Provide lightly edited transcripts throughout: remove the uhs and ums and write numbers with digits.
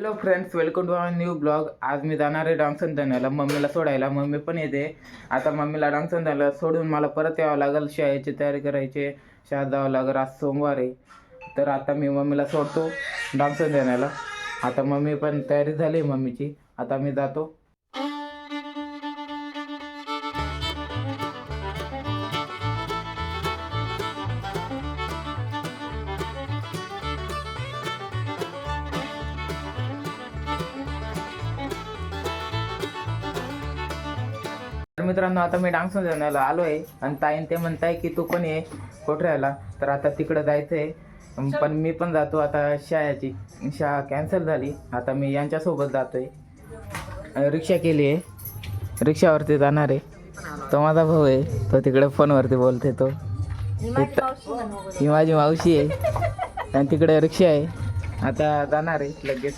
Hello friends, welcome to our new blog. आज मी जाणार आहे डांगसंधाण्याला मम्मीला सोडायला. मम्मी पण येते. आता मम्मीला डांगसंधाण्याला सोडून मला परत यावं लागेल. शाळेची तयारी करायची, शाळेत जावं लागेल. आज सोमवार आहे. तर आता मी मम्मीला सोडतो डांगसंधाण्याला. आता मम्मी पण तयारी झाली मम्मीची. आता मी जातो. तर मित्रांनो, आता मी डांगसंधाण्याला आलो आहे आणि ताईन ते म्हणताय की तू पण ये कोठऱ्याला. तर आता तिकडं जायचं आहे, पण मी पण जातो. आता शाळा कॅन्सल झाली. आता मी यांच्यासोबत जातो आहे. रिक्षा केली आहे, रिक्षावरती जाणार आहे. तो माझा भाऊ आहे, तो तिकडे फोनवरती बोलते. ही माझी मावशी आहे आणि तिकडे रिक्षा आहे. आता जाणार आहे लगेच.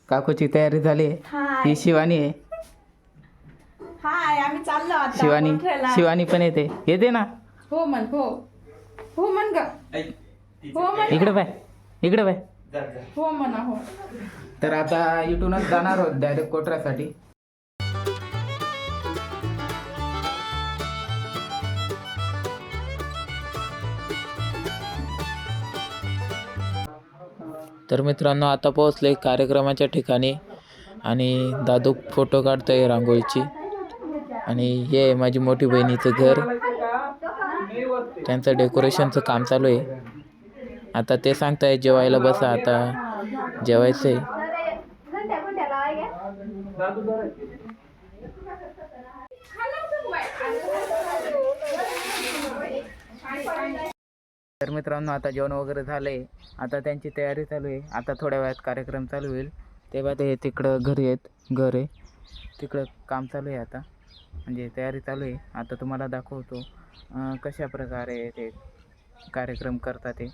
काकूची तयारी झाली. ही शिवानी आहे. हाय, आम्ही चाललो आता शिवानी कोठऱ्याला. शिवानी पण येते ना. हो म्हण, हो म्हण ग. हो म्हण, इकडे बाय. हो म्हणा हो. तर आता इथूनच जाणार आहोत डायरेक्ट कोठऱ्यासाठी. तर मित्रांनो, आता पोहोचले कार्यक्रमाच्या ठिकाणी आणि दादू फोटो काढतोय रांगोळीची. आणि हे आहे माझी मोठी बहिणीचं घर. त्यांचं डेकोरेशनचं काम चालू आहे. आता ते सांगताय जेवायला बसा, आता जेवायचं आहे. तर मित्रांनो, आता जेवण वगैरे झालंय. आता त्यांची तयारी चालू आहे. आता थोड्या वेळात कार्यक्रम चालू होईल. तेव्हा ते तिकडं घरी आहेत, घर आहे तिकडं काम चालू आहे. आता म्हणजे तयारी चालू आहे. आता तुम्हाला दाखवतो कशा प्रकारे ते कार्यक्रम करतात ते.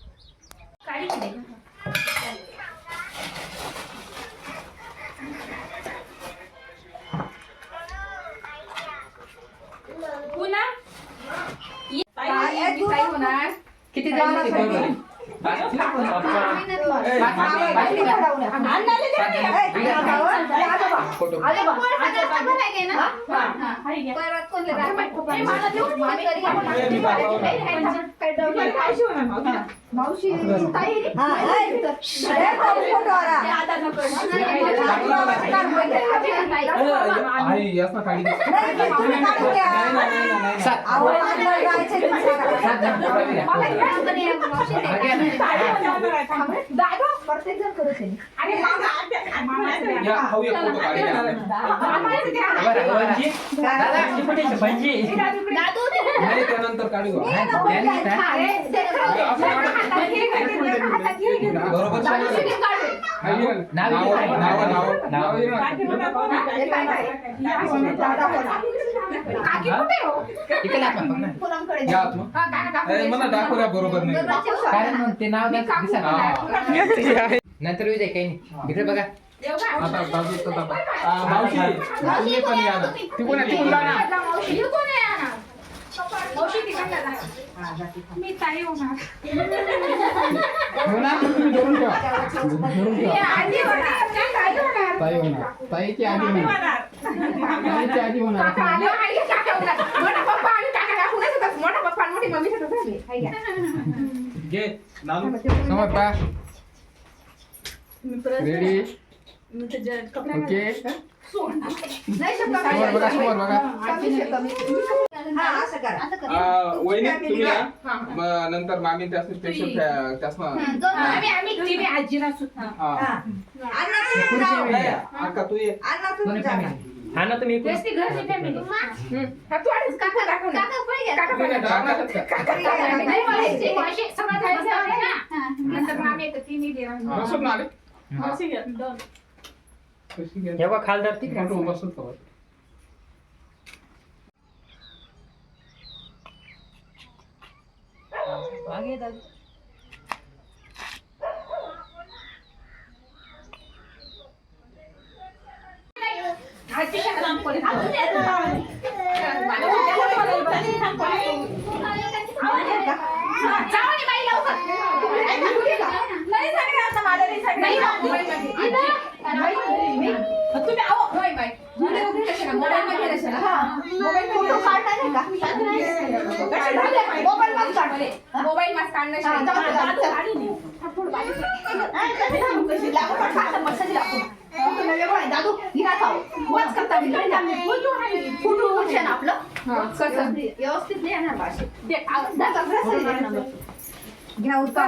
किती मावशी प्रत्येक जण करत त्यानंतर काढू बरोबर. मला दाखवल्या बरोबर नाही, कारण ते नाव नंतर विजय काही नाही. इकडे बघा. आता मावशी पण या ना. ती कोण आहे? मी ताई होणार. तुम्ही धरून ठेवा, धरून ठेवा. ताई होणार, ताईची आधी होणार, ताईची आधी होणार. घे समोर पा. Ready, okay. समोर बघा, समोर बघा. वहिनी तुम्ही या. नंतर मामी त्यासनं स्पेशल त्यासनं अक्का तू ये. हा ना, तुम्ही बसून आले खालदार बसून कवर. मोबाईल मास आपलं व्यवस्थित घ्या उठा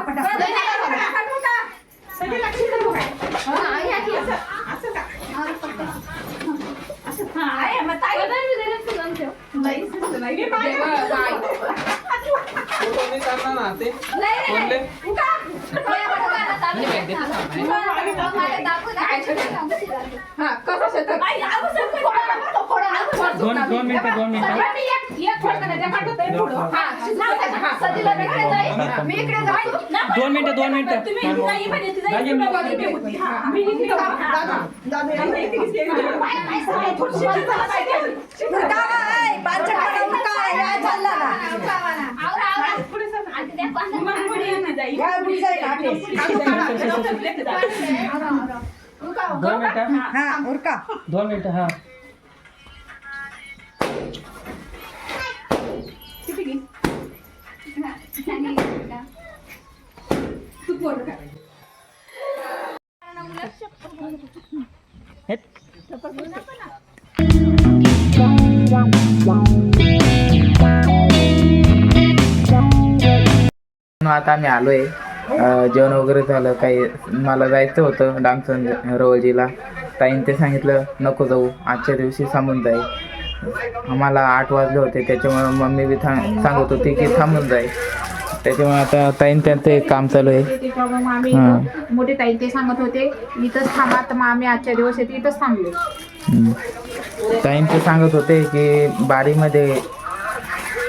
दोन मिनिटं दोन मिनिटं हा आता आम्ही आलोय जेवण वगैरे झालं. काही मला जायचं होतं डांगसन रवळजीला. ताईन ते सांगितलं नको जाऊ, आजच्या दिवशी थांबून जाईल. आम्हाला 8 वाजले होते, त्याच्यामुळे मम्मी बी सांगत होती की थांबून जाईल. त्याच्यामुळे आता ताईन त्यांचं काम चालू आहे. मोठे ताई ते सांगत होते इथंच थांबा, तर मग आम्ही आजच्या दिवस इथंच थांबलो. ताईन ते सांगत होते की बारीमध्ये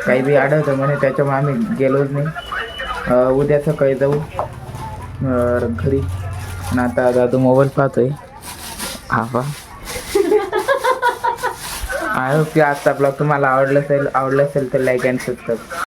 काही बी आढळतं म्हणे, त्याच्यामुळे आम्ही गेलोच नाही. उद्या सकाळी जाऊ घरी. आणि आता दादू मोबाईल पाहतोय. हा पा आय होप की आजचा ब्लॉग तुम्हाला आवडला असेल तर लाईक अँड सबस्क्राईब.